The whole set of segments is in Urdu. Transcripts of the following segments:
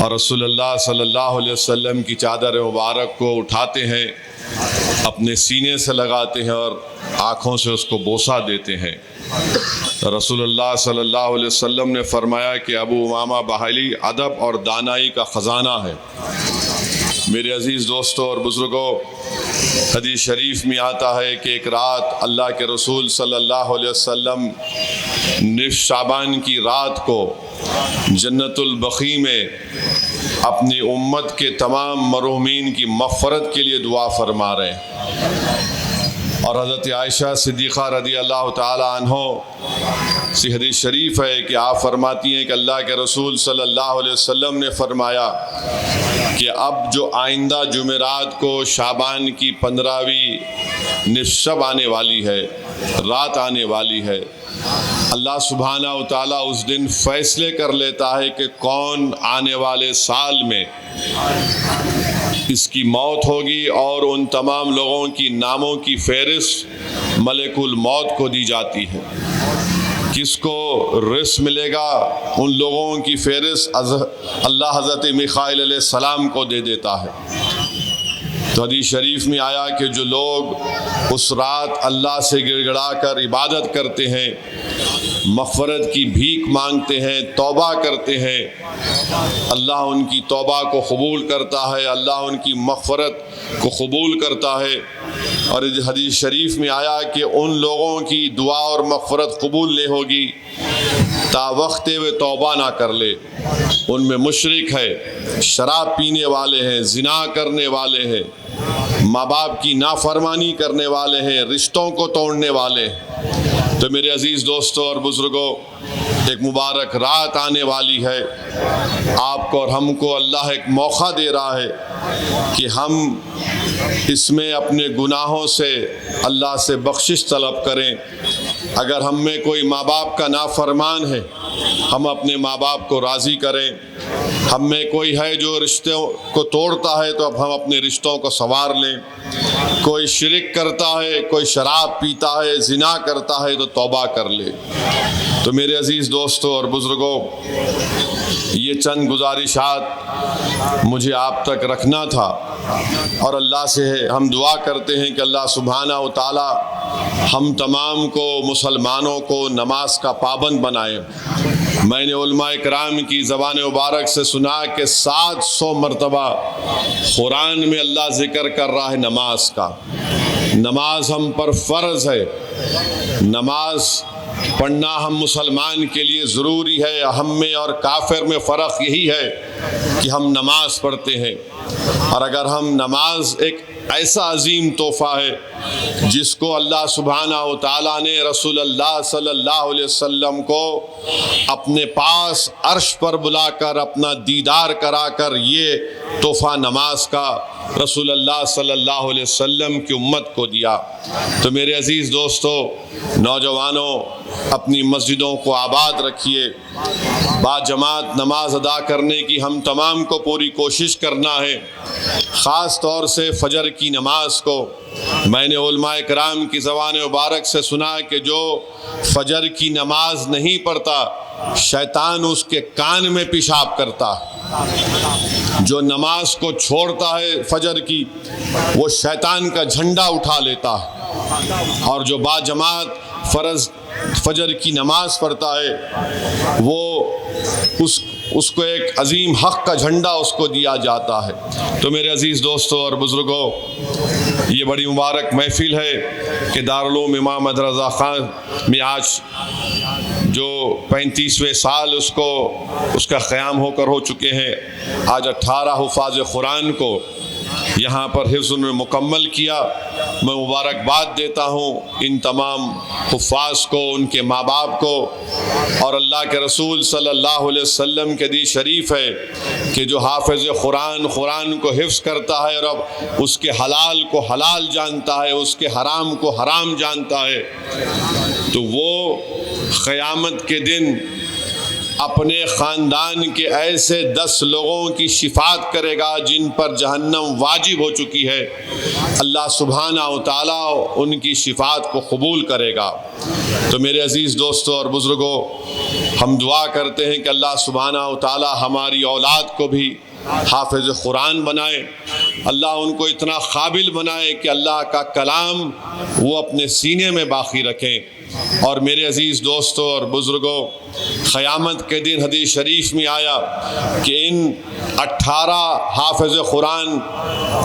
اور رسول اللہ صلی اللہ علیہ وسلم کی چادر مبارک کو اٹھاتے ہیں، اپنے سینے سے لگاتے ہیں اور آنکھوں سے اس کو بوسہ دیتے ہیں۔ رسول اللہ صلی اللہ علیہ وسلم نے فرمایا کہ ابو امامہ باہلی ادب اور دانائی کا خزانہ ہے۔ میرے عزیز دوستوں اور بزرگوں، حدیث شریف میں آتا ہے کہ ایک رات اللہ کے رسول صلی اللہ علیہ وسلم نصف شعبان کی رات کو جنت البقیع میں اپنی امت کے تمام مرحومین کی مغفرت کے لیے دعا فرما رہے ہیں۔ اور حضرت عائشہ صدیقہ رضی اللہ تعالی عنہ سے حدیث شریف ہے کہ آپ فرماتی ہیں کہ اللہ کے رسول صلی اللہ علیہ وسلم نے فرمایا کہ اب جو آئندہ جمعرات کو شعبان کی 15ویں نصف شب آنے والی ہے، رات آنے والی ہے، اللہ سبحانہ و تعالیٰ اس دن فیصلے کر لیتا ہے کہ کون آنے والے سال میں اس کی موت ہوگی، اور ان تمام لوگوں کی ناموں کی فہرست ملک الموت کو دی جاتی ہے۔ کس کو رزق ملے گا ان لوگوں کی فہرست اللہ حضرت میخائیل علیہ السلام کو دے دیتا ہے۔ تو حدیث شریف میں آیا کہ جو لوگ اس رات اللہ سے گڑ گڑا کر عبادت کرتے ہیں، مغفرت کی بھیک مانگتے ہیں، توبہ کرتے ہیں، اللہ ان کی توبہ کو قبول کرتا ہے، اللہ ان کی مغفرت کو قبول کرتا ہے۔ اور حدیث شریف میں آیا کہ ان لوگوں کی دعا اور مغفرت قبول نہیں ہوگی تا وقت وہ توبہ نہ کر لے۔ ان میں مشرک ہے، شراب پینے والے ہیں، زنا کرنے والے ہیں، ماں باپ کی نافرمانی کرنے والے ہیں، رشتوں کو توڑنے والے ہیں۔ تو میرے عزیز دوستوں اور بزرگوں، ایک مبارک رات آنے والی ہے، آپ کو اور ہم کو اللہ ایک موقع دے رہا ہے کہ ہم اس میں اپنے گناہوں سے اللہ سے بخشش طلب کریں۔ اگر ہم میں کوئی ماں باپ کا نافرمان ہے، ہم اپنے ماں باپ کو راضی کریں۔ ہم میں کوئی ہے جو رشتوں کو توڑتا ہے، تو اب ہم اپنے رشتوں کو سنوار لیں۔ کوئی شرک کرتا ہے، کوئی شراب پیتا ہے، زنا کرتا ہے، تو توبہ کر لے۔ تو میرے عزیز دوستوں اور بزرگوں، یہ چند گزارشات مجھے آپ تک رکھنا تھا، اور اللہ سے ہم دعا کرتے ہیں کہ اللہ سبحانہ و تعالی ہم تمام کو، مسلمانوں کو نماز کا پابند بنائے۔ میں نے علماء کرام کی زبان مبارک سے سنا کہ 700 مرتبہ قرآن میں اللہ ذکر کر رہا ہے نماز کا۔ نماز ہم پر فرض ہے، نماز پڑھنا ہم مسلمان کے لیے ضروری ہے۔ ہم میں اور کافر میں فرق یہی ہے کہ ہم نماز پڑھتے ہیں، اور اگر ہم نماز ایک ایسا عظیم تحفہ ہے جس کو اللہ سبحانہ و تعالیٰ نے رسول اللہ صلی اللہ علیہ وسلم کو اپنے پاس عرش پر بلا کر اپنا دیدار کرا کر یہ تحفہ نماز کا رسول اللہ صلی اللہ علیہ وسلم کی امت کو دیا۔ تو میرے عزیز دوستو، نوجوانوں، اپنی مسجدوں کو آباد رکھیے۔ با جماعت نماز ادا کرنے کی ہم تمام کو پوری کوشش کرنا ہے، خاص طور سے فجر کی نماز کو۔ میں نے علماء کرام کی زبان مبارک سے سنا کہ جو فجر کی نماز نہیں پڑھتا، شیطان اس کے کان میں پیشاب کرتا ہے۔ جو نماز کو چھوڑتا ہے فجر کی، وہ شیطان کا جھنڈا اٹھا لیتا ہے، اور جو با جماعت فرض فجر کی نماز پڑھتا ہے، وہ اس کو ایک عظیم حق کا جھنڈا اس کو دیا جاتا ہے۔ تو میرے عزیز دوستوں اور بزرگوں، یہ بڑی مبارک محفل ہے کہ دارالعلوم امام احمد رضا خان میں آج جو 35ویں سال اس کا قیام ہو چکے ہیں۔ آج 18 حفاظ قرآن کو یہاں پر حفظ نے مکمل کیا۔ میں مبارکباد دیتا ہوں ان تمام حفاظ کو، ان کے ماں باپ کو، اور اللہ کے رسول صلی اللہ علیہ وسلم کے حدیث شریف ہے کہ جو حافظ قرآن کو حفظ کرتا ہے اور اب اس کے حلال کو حلال جانتا ہے، اس کے حرام کو حرام جانتا ہے، تو وہ قیامت کے دن اپنے خاندان کے ایسے 10 لوگوں کی شفاعت کرے گا جن پر جہنم واجب ہو چکی ہے، اللہ سبحانہ و تعالیٰ ان کی شفاعت کو قبول کرے گا۔ تو میرے عزیز دوستوں اور بزرگوں، ہم دعا کرتے ہیں کہ اللہ سبحانہ و تعالیٰ ہماری اولاد کو بھی حافظ قرآن بنائے، اللہ ان کو اتنا قابل بنائے کہ اللہ کا کلام وہ اپنے سینے میں باقی رکھیں۔ اور میرے عزیز دوستوں اور بزرگوں، قیامت کے دن حدیث شریف میں آیا کہ ان 18 حافظ قرآن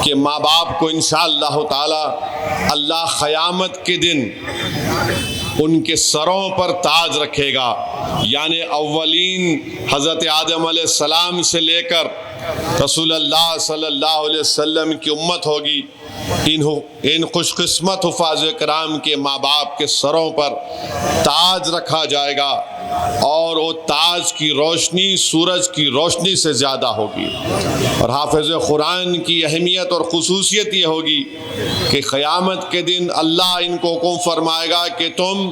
کے ماں باپ کو انشاءاللہ تعالی اللہ قیامت کے دن ان کے سروں پر تاج رکھے گا، یعنی اولین حضرت آدم علیہ السلام سے لے کر رسول اللہ صلی اللہ علیہ وسلم کی امت ہوگی، ان خوش قسمت حفاظ کرام کے ماں باپ کے سروں پر تاج رکھا جائے گا، اور وہ تاج کی روشنی سورج کی روشنی سے زیادہ ہوگی۔ اور حافظ قرآن کی اہمیت اور خصوصیت یہ ہوگی کہ قیامت کے دن اللہ ان کو حکم فرمائے گا کہ تم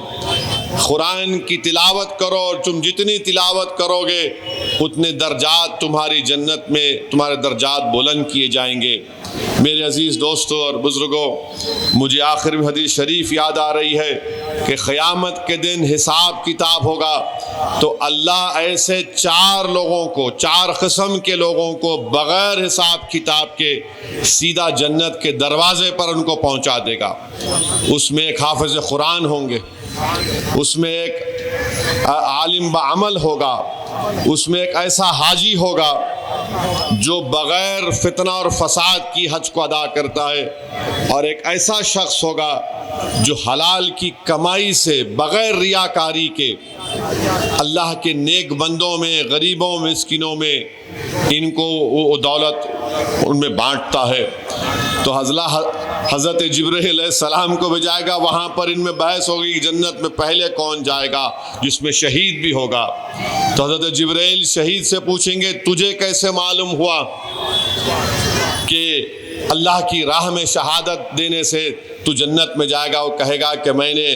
قرآن کی تلاوت کرو، اور تم جتنی تلاوت کرو گے اتنے درجات تمہاری جنت میں تمہارے درجات بلند کیے جائیں گے۔ میرے عزیز دوستوں اور بزرگوں، مجھے آخر میں حدیث شریف یاد آ رہی ہے کہ قیامت کے دن حساب کتاب ہوگا تو اللہ ایسے 4 لوگوں کو، 4 قسم کے لوگوں کو بغیر حساب کتاب کے سیدھا جنت کے دروازے پر ان کو پہنچا دے گا۔ اس میں ایک حافظ قرآن ہوں گے، اس میں ایک عالم بعمل ہوگا، اس میں ایک ایسا حاجی ہوگا جو بغیر فتنہ اور فساد کی حج کو ادا کرتا ہے، اور ایک ایسا شخص ہوگا جو حلال کی کمائی سے بغیر ریاکاری کے اللہ کے نیک بندوں میں، غریبوں، مسکینوں میں ان کو وہ دولت ان میں بانٹتا ہے۔ تو حضرت جبرائیل علیہ السلام کو بھیجائے گا، وہاں پر ان میں بحث ہوگی کہ جنت میں پہلے کون جائے گا، جس میں شہید بھی ہوگا۔ تو حضرت جبرائیل شہید سے پوچھیں گے تجھے کیسے معلوم ہوا کہ اللہ کی راہ میں شہادت دینے سے تو جنت میں جائے گا؟ وہ کہے گا کہ میں نے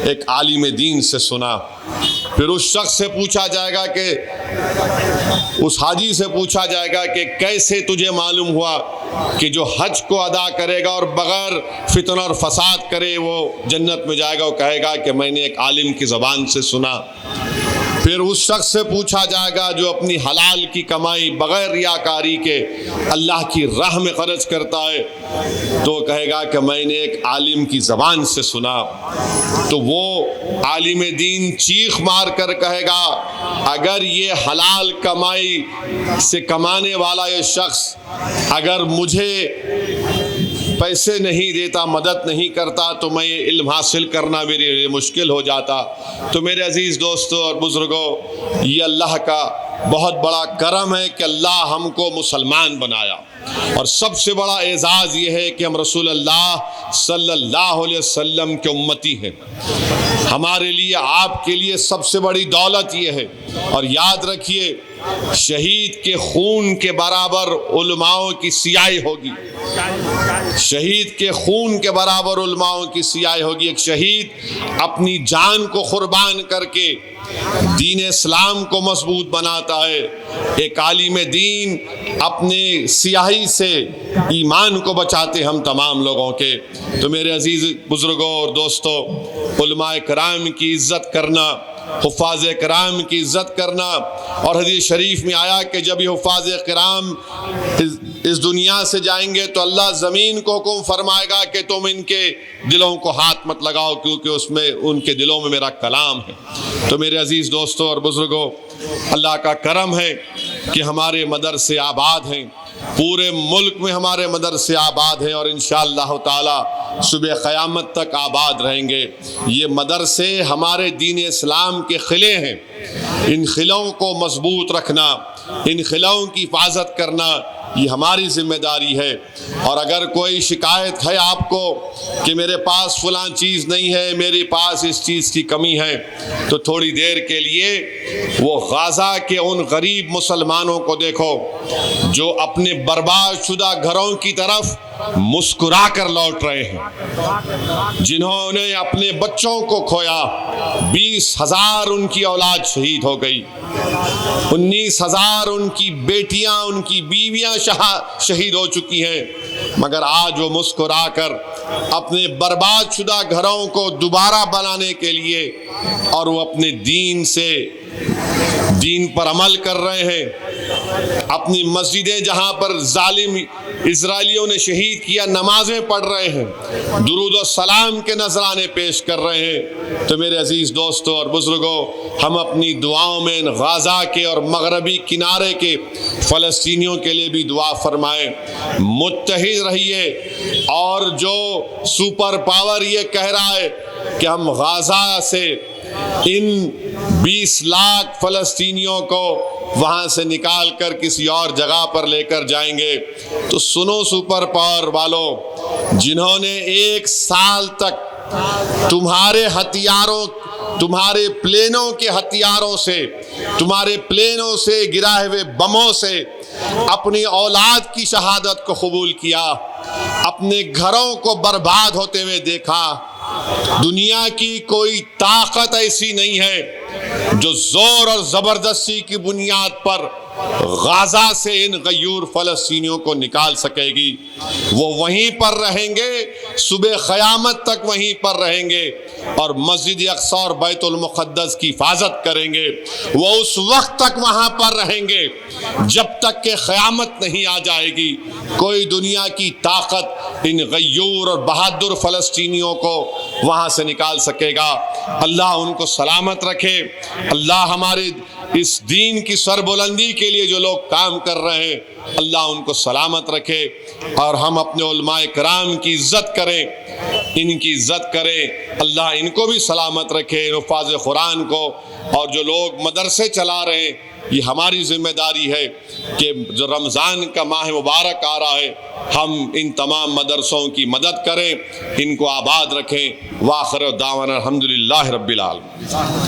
ایک عالم دین سے سنا۔ پھر اس شخص سے پوچھا جائے گا کہ اس حاجی سے پوچھا جائے گا کہ کیسے تجھے معلوم ہوا کہ جو حج کو ادا کرے گا اور بغیر فتنہ اور فساد کرے وہ جنت میں جائے گا؟ وہ کہے گا کہ میں نے ایک عالم کی زبان سے سنا۔ پھر اس شخص سے پوچھا جائے گا جو اپنی حلال کی کمائی بغیر ریاکاری کے اللہ کی راہ میں خرچ کرتا ہے، تو وہ کہے گا کہ میں نے ایک عالم کی زبان سے سنا۔ تو وہ عالم دین چیخ مار کر کہے گا اگر یہ حلال کمائی سے کمانے والا یہ شخص اگر مجھے پیسے نہیں دیتا، مدد نہیں کرتا، تو میں یہ علم حاصل کرنا میرے لیے مشکل ہو جاتا۔ تو میرے عزیز دوستوں اور بزرگوں، یہ اللہ کا بہت بڑا کرم ہے کہ اللہ ہم کو مسلمان بنایا، اور سب سے بڑا اعزاز یہ ہے کہ ہم رسول اللہ صلی اللہ علیہ وسلم کے امتی ہیں۔ ہمارے لیے، آپ کے لیے سب سے بڑی دولت یہ ہے۔ اور یاد رکھیے، شہید کے خون کے برابر علماؤں کی سیاہی ہوگی، شہید کے خون کے برابر علماؤں کی سیاہی ہوگی۔ ایک شہید اپنی جان کو قربان کر کے دین اسلام کو مضبوط بناتا ہے، ایک عالم دین اپنے سیاہی سے ایمان کو بچاتے ہم تمام لوگوں کے۔ تو میرے عزیز بزرگوں اور دوستوں، علماء کرام کی عزت کرنا، حفاظ کرام کی عزت کرنا، اور حدیث شریف میں آیا کہ جب یہ حفاظ کرام اس دنیا سے جائیں گے تو اللہ زمین کو حکم فرمائے گا کہ تم ان کے دلوں کو ہاتھ مت لگاؤ، کیونکہ اس میں ان کے دلوں میں میرا کلام ہے۔ تو میرے عزیز دوستوں اور بزرگوں، اللہ کا کرم ہے کہ ہمارے مدرسے آباد ہیں، پورے ملک میں ہمارے مدرسے آباد ہیں، اور انشاءاللہ تعالی صبح قیامت تک آباد رہیں گے۔ یہ مدرسے ہمارے دین اسلام کے قلعے ہیں، ان قلعوں کو مضبوط رکھنا، ان قلعوں کی حفاظت کرنا یہ ہماری ذمہ داری ہے۔ اور اگر کوئی شکایت ہے آپ کو کہ میرے پاس فلاں چیز نہیں ہے، میرے پاس اس چیز کی کمی ہے، تو تھوڑی دیر کے لیے وہ غزہ کے ان غریب مسلمانوں کو دیکھو جو اپنے برباد شدہ گھروں کی طرف مسکرا کر لوٹ رہے ہیں، جنہوں نے اپنے بچوں کو کھویا، 20,000 ان کی اولاد شہید ہو گئی، 19,000 ان کی بیٹیاں، ان کی بیویاں شہید ہو چکی ہیں، مگر آج وہ مسکرا کر اپنے برباد شدہ گھروں کو دوبارہ بنانے کے لیے اور وہ اپنے دین پر عمل کر رہے ہیں، اپنی مسجدیں جہاں پر ظالم اسرائیلیوں نے شہید کیا نمازیں پڑھ رہے ہیں، درود و سلام کے نذرانے پیش کر رہے ہیں۔ تو میرے عزیز دوستوں اور بزرگوں، ہم اپنی دعاؤں میں غزہ کے اور مغربی کنارے کے فلسطینیوں کے لیے بھی دعا فرمائیں، متحد رہیے۔ اور جو سپر پاور یہ کہہ رہا ہے کہ ہم غزہ سے ان 20 لاکھ فلسطینیوں کو وہاں سے نکال کر کسی اور جگہ پر لے کر جائیں گے، تو سنو سپر پاور والوں، جنہوں نے 1 سال تک تمہارے ہتھیاروں، تمہارے پلینوں کے ہتھیاروں سے، تمہارے پلینوں سے گرائے ہوئے بموں سے اپنی اولاد کی شہادت کو قبول کیا، اپنے گھروں کو برباد ہوتے ہوئے دیکھا، دنیا کی کوئی طاقت ایسی نہیں ہے جو زور اور زبردستی کی بنیاد پر غزہ سے ان غیور فلسطینیوں کو نکال سکے گی۔ وہ وہیں پر رہیں گے، صبح قیامت تک وہیں پر رہیں گے اور مسجد اقصی اور بیت المقدس کی حفاظت کریں گے۔ وہ اس وقت تک وہاں پر رہیں گے جب تک کہ قیامت نہیں آ جائے گی۔ کوئی دنیا کی طاقت ان غیور اور بہادر فلسطینیوں کو وہاں سے نکال سکے گا۔ اللہ ان کو سلامت رکھے۔ اللہ ہمارے اس دین کی سربلندی کے لیے جو لوگ کام کر رہے ہیں، اللہ ان کو سلامت رکھے، اور ہم اپنے علماء کرام کی عزت کریں، ان کی عزت کریں۔ اللہ ان کو بھی سلامت رکھے، حفاظ قرآن کو، اور جو لوگ مدرسے چلا رہے ہیں، یہ ہماری ذمہ داری ہے کہ جو رمضان کا ماہ مبارک آ رہا ہے، ہم ان تمام مدرسوں کی مدد کریں، ان کو آباد رکھیں۔ وآخر دعوانا الحمدللہ رب العالمین۔